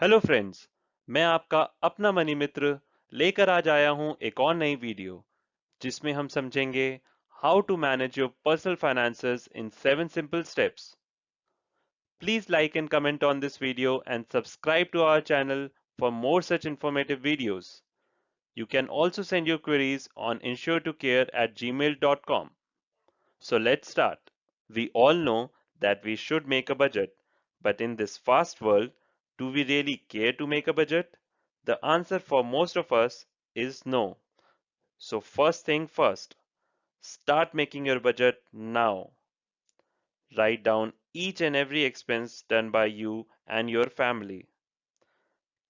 Hello friends. मैं आपका अपना मनी मित्र लेकर आज आया हूं एक और नई वीडियो जिसमें हम समझेंगे how to manage your personal finances in 7 simple steps. Please like and comment on this video and subscribe to our channel for more such informative videos. You can also send your queries on insuretocare@gmail.com. So let's start. We all know that we should make a budget, but in this fast world, do we really care to make a budget? The answer for most of us is no. So, first thing first, start making your budget now. Write down each and every expense done by you and your family.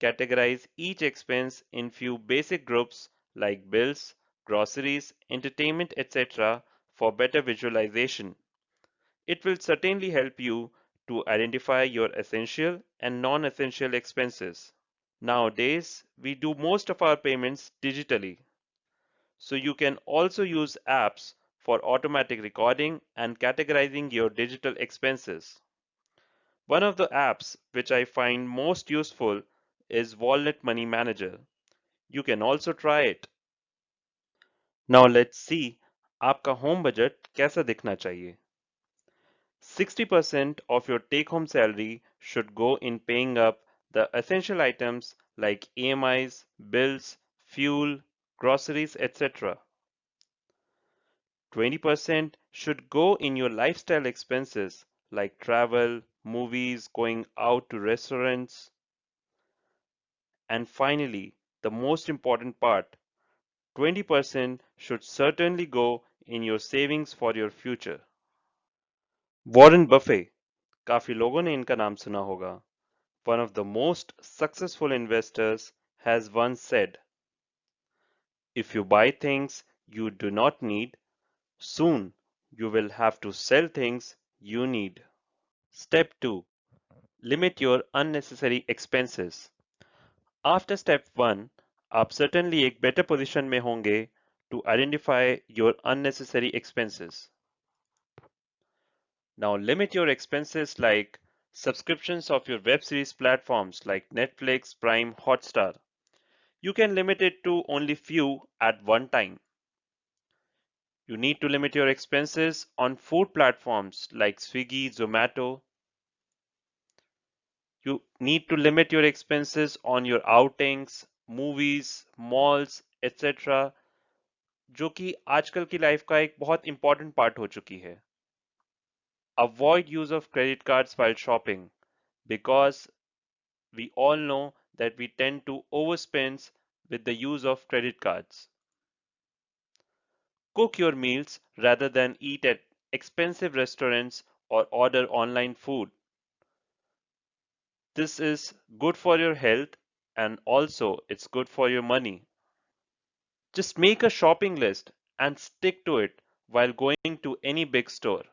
Categorize each expense in few basic groups like bills, groceries, entertainment, etc. for better visualization. It will certainly help you to identify your essential and non-essential expenses. Nowadays, we do most of our payments digitally, so you can also use apps for automatic recording and categorizing your digital expenses. One of the apps which I find most useful is Wallet Money Manager. You can also try it. Now let's see आपका home budget कैसा दिखना चाहिए. 60% of your take home salary should go in paying up the essential items like EMIs, bills, fuel, groceries, etc. 20% should go in your lifestyle expenses like travel, movies, going out to restaurants. And finally, the most important part, 20% should certainly go in your savings for your future. Warren Buffett, काफी लोगों ने इनका नाम सुना होगा. One of the most successful investors has once said, if you buy things you do not need, soon you will have to sell things you need. Step 2. Limit your unnecessary expenses. After step 1, आप certainly एक better position में होंगे to identify your unnecessary expenses. Now limit your expenses like subscriptions of your web series platforms like Netflix, Prime, Hotstar. You can limit it to only few at one time. You need to limit your expenses on food platforms like Swiggy, Zomato. You need to limit your expenses on your outings, movies, malls, etc. जो कि आजकल की life का एक बहुत important part हो चुकी है. Avoid use of credit cards while shopping because we all know that we tend to overspend with the use of credit cards. Cook your meals rather than eat at expensive restaurants or order online food. This is good for your health and also it's good for your money. Just make a shopping list and stick to it while going to any big store.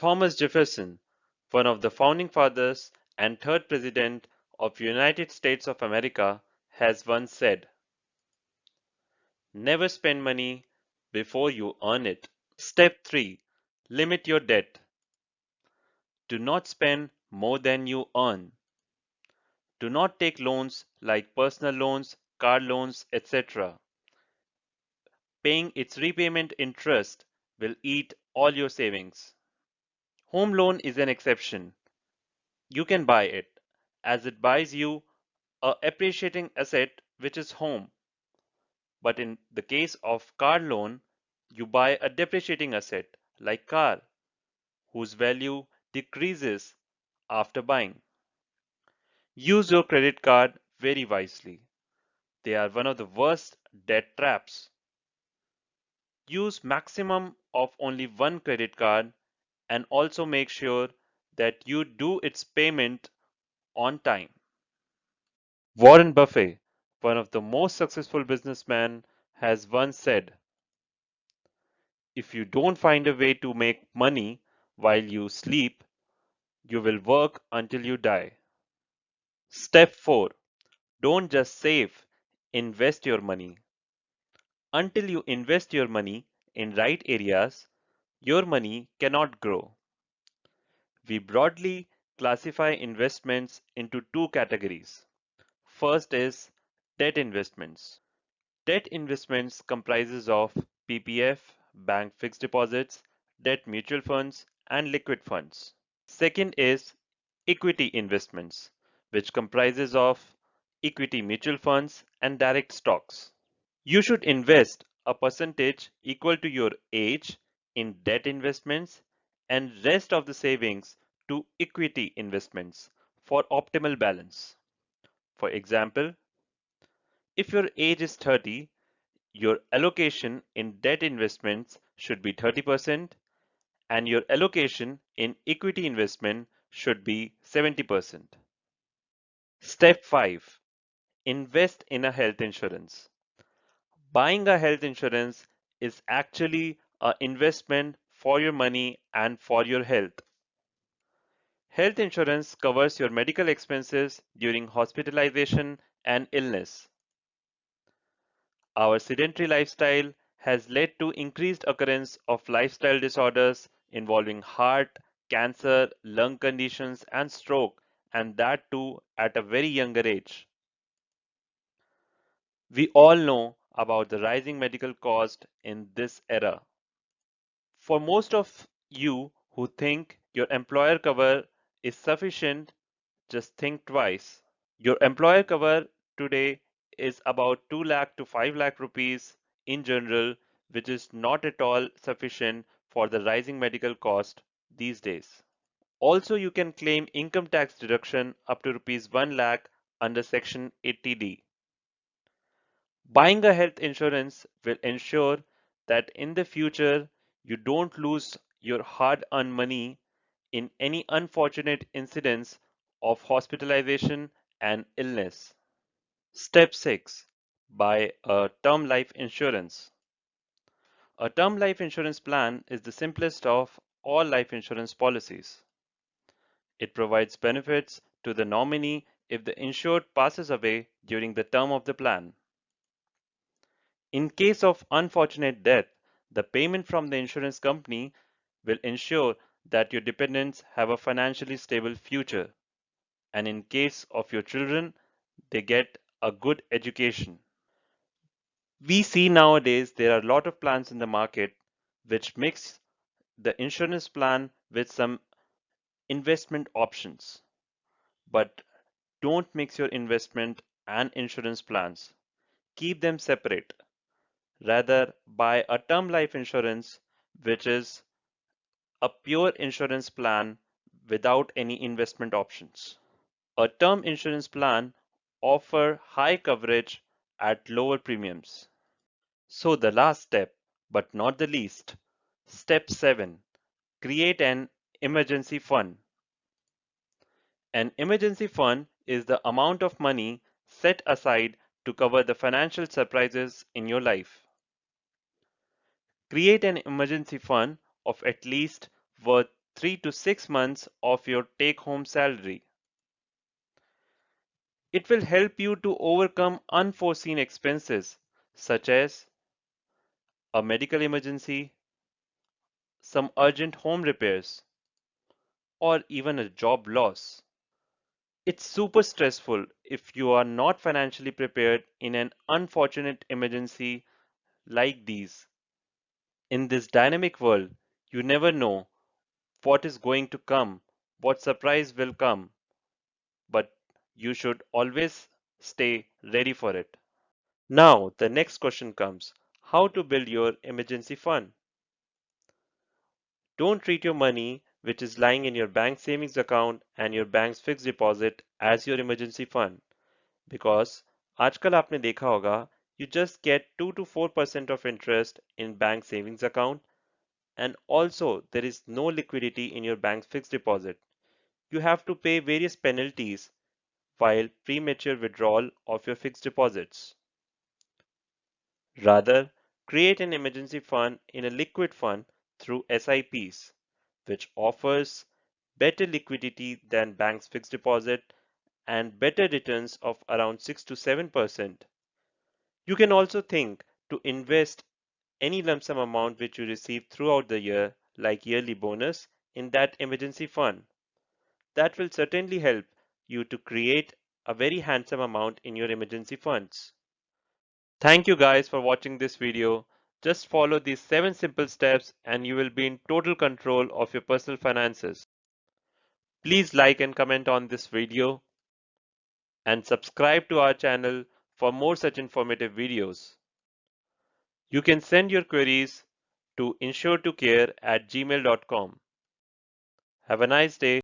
Thomas Jefferson, one of the founding fathers and third president of United States of America, has once said, never spend money before you earn it. Step 3. Limit your debt. Do not spend more than you earn. Do not take loans like personal loans, car loans, etc. Paying its repayment interest will eat all your savings. Home loan is an exception. You can buy it, as it buys you a appreciating asset which is home. But in the case of car loan, you buy a depreciating asset like car, whose value decreases after buying. Use your credit card very wisely. They are one of the worst debt traps. Use maximum of only one credit card and also make sure that you do its payment on time. Warren Buffett, one of the most successful businessmen, has once said, if you don't find a way to make money while you sleep, you will work until you die. Step 4. Don't just save, invest your money. Until you invest your money in right areas, your money cannot grow. We broadly classify investments into two categories. First is debt investments. Debt investments comprises of PPF, bank fixed deposits, debt mutual funds, and liquid funds. Second is equity investments, which comprises of equity mutual funds and direct stocks. You should invest a percentage equal to your age in debt investments and rest of the savings to equity investments for optimal balance. For example, if your age is 30, your allocation in debt investments should be 30% and your allocation in equity investment should be 70%. Step 5. Invest in a health insurance. Buying a health insurance is actually an investment for your money and for your health. Health insurance covers your medical expenses during hospitalization and illness. Our sedentary lifestyle has led to increased occurrence of lifestyle disorders involving heart, cancer, lung conditions, and stroke, and that too at a very younger age. We all know about the rising medical cost in this era. For most of you who think your employer cover is sufficient, just think twice. Your employer cover today is about 2 lakh to 5 lakh rupees in general, which is not at all sufficient for the rising medical cost these days. Also, you can claim income tax deduction up to rupees 1 lakh under section 80D. Buying a health insurance will ensure that in the future you don't lose your hard-earned money in any unfortunate incidents of hospitalization and illness. Step 6. Buy a term life insurance. A term life insurance plan is the simplest of all life insurance policies. It provides benefits to the nominee if the insured passes away during the term of the plan. In case of unfortunate death, the payment from the insurance company will ensure that your dependents have a financially stable future, and in case of your children, they get a good education. We see nowadays there are a lot of plans in the market which mix the insurance plan with some investment options. But don't mix your investment and insurance plans. Keep them separate. Rather, buy a term life insurance, which is a pure insurance plan without any investment options. A term insurance plan offer high coverage at lower premiums. So the last step, but not the least, step 7, create an emergency fund. An emergency fund is the amount of money set aside to cover the financial surprises in your life. Create an emergency fund of at least worth 3 to 6 months of your take home salary. It will help you to overcome unforeseen expenses such as a medical emergency, some urgent home repairs, or even a job loss. It's super stressful if you are not financially prepared in an unfortunate emergency like these. In this dynamic world, you never know what is going to come, what surprise will come, but you should always stay ready for it. Now, the next question comes, how to build your emergency fund? Don't treat your money, which is lying in your bank savings account and your bank's fixed deposit, as your emergency fund. Because आजकल आपने देखा होगा, you just get 2 to 4% of interest in bank savings account, and also there is no liquidity in your bank's fixed deposit. You have to pay various penalties while premature withdrawal of your fixed deposits. Rather, create an emergency fund in a liquid fund through SIPs, which offers better liquidity than bank's fixed deposit and better returns of around 6 to 7%. You can also think to invest any lump sum amount which you receive throughout the year, like yearly bonus, in that emergency fund. That will certainly help you to create a very handsome amount in your emergency funds. Thank you guys for watching this video. Just follow these 7 simple steps and you will be in total control of your personal finances. Please like and comment on this video and subscribe to our channel for more such informative videos. You can send your queries to insuretocare@gmail.com. Have a nice day.